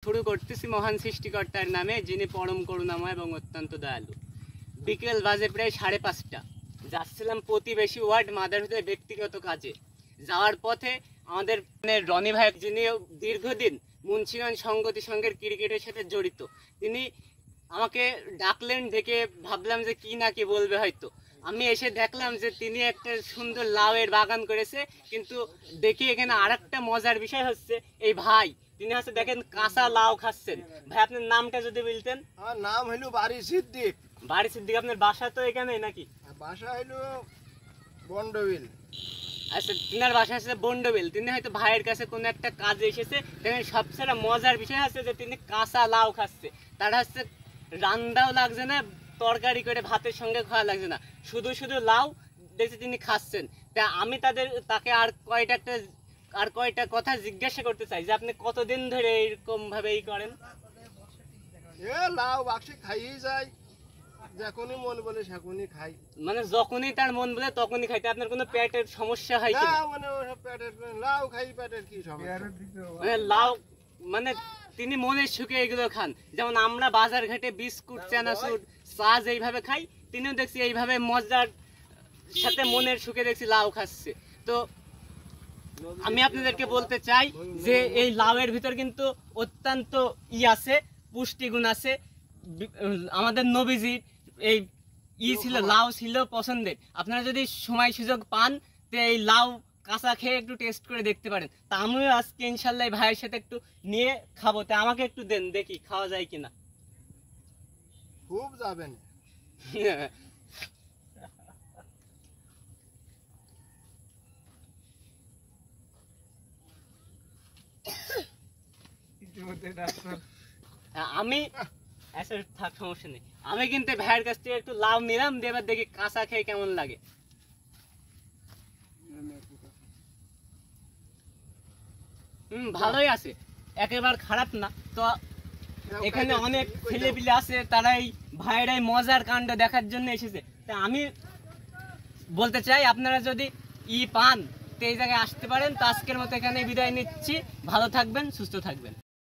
শুরু করতেছি মহান সৃষ্টিকর্তার নামে, যিনি পরম করুণাময় এবং অত্যন্ত দয়ালু। বিকেল বাজে প্রায় 5:30। যাচ্ছিলাম প্রতিবেশী ওয়ার্ড মাদারহুদের ব্যক্তিগত কাজে। যাওয়ার পথে আমাদের রনি ভাই, যিনি দীর্ঘদিন মুন্সিগঞ্জ সংগতি সংঘের ক্রিকেটের সাথে জড়িত, তিনি আমাকে ডাকলেন। দেখে ভাবলাম যে কি না কি বলবে হয়তো। আমি এসে দেখলাম যে তিনি একটা সুন্দর লাউয়ের বাগান করেছে, কিন্তু দেখি এখানে আর একটা মজার বিষয় হচ্ছে, এই ভাই তিনি হচ্ছে দেখেন কাঁচা লাউ খাচ্ছেন। ভাই আপনার নামটা যদি বলতেন। আমার নাম হইলো বাড়ি সিদ্দিক। বাড়ি সিদ্দিক, আপনার বাসা তো এখানে নাকি? বাসা হইলো বন্ডবিল। আচ্ছা, তিনার বাসা আছে বন্ডবিল। তিনি হয়তো ভাইয়ের কাছে কোনো একটা কাজে এসেছে। দেখেন সবচেয়ে মজার বিষয় আছে যে তিনি কাঁচা লাউ খাচ্ছে। তার হচ্ছে রান্নাও লাগছে না, তরকারি করে ভাতের সঙ্গে খাওয়া লাগছে না, শুধু শুধু লাউ দেখছি তিনি খাচ্ছেন। তা আমি তাকে আর কয়টা কথা জিজ্ঞাসা করতে চাই যে আপনি কতদিন ধরে এরকম ভাবে করেন? লাউ বাক্সে খাইয়ে যায়, যখনই মন বলে সেখনই খাই। মানে যখনই তার মন বলে তখনই খাইতে? আপনার কোনো পেটের সমস্যা হয় কি? মানে পেটের লাউ খাই, পেটের কি সমস্যা? মানে লাউ মানে তিনি মনের সুখে এগুলো খান। যেমন আমরা বাজার ঘাটে বিস্কুট, চানাচুর, চা যেইভাবে খাই, তিনিও দেখছি এইভাবে মজার সাথে মনের সুখে দেখছি লাউ খাচ্ছে। তো আমি আপনাদেরকে বলতে চাই যে এই লাউয়ের ভিতর কিন্তু অত্যন্ত আছে, পুষ্টিগুণ আছে। আমাদের নবীজির এই ছিল, লাউ ছিল পছন্দের। আপনারা যদি সময় সুযোগ পান তো এই লাউ কাঁচা খেয়ে একটু টেস্ট করে দেখতে পারেন। তা আমিও আজকে ইনশাল্লাহ ভাইয়ের সাথে একটু নিয়ে খাবো। তা আমাকে একটু দেন, দেখি খাওয়া যায় কিনা। খুব যাবেন। আমি আচ্ছা থাক, সমস্যা নেই। আমি কিন্তু ভাইয়ের কাছ থেকে একটু লাউ নিলাম, এবার দেখি কাঁচা খেয়ে কেমন লাগে। ভালোই আছে, একেবারে খারাপ না। তো এখানে অনেক ছেলেপিলে আছে, তারা এই ভাইয়ের এই মজার কাণ্ড দেখার জন্য এসেছে। তা আমি বলতে চাই আপনারা যদি পান তো এই জায়গায় আসতে পারেন। তো আজকের মতো এখানে বিদায় নিচ্ছি। ভালো থাকবেন, সুস্থ থাকবেন।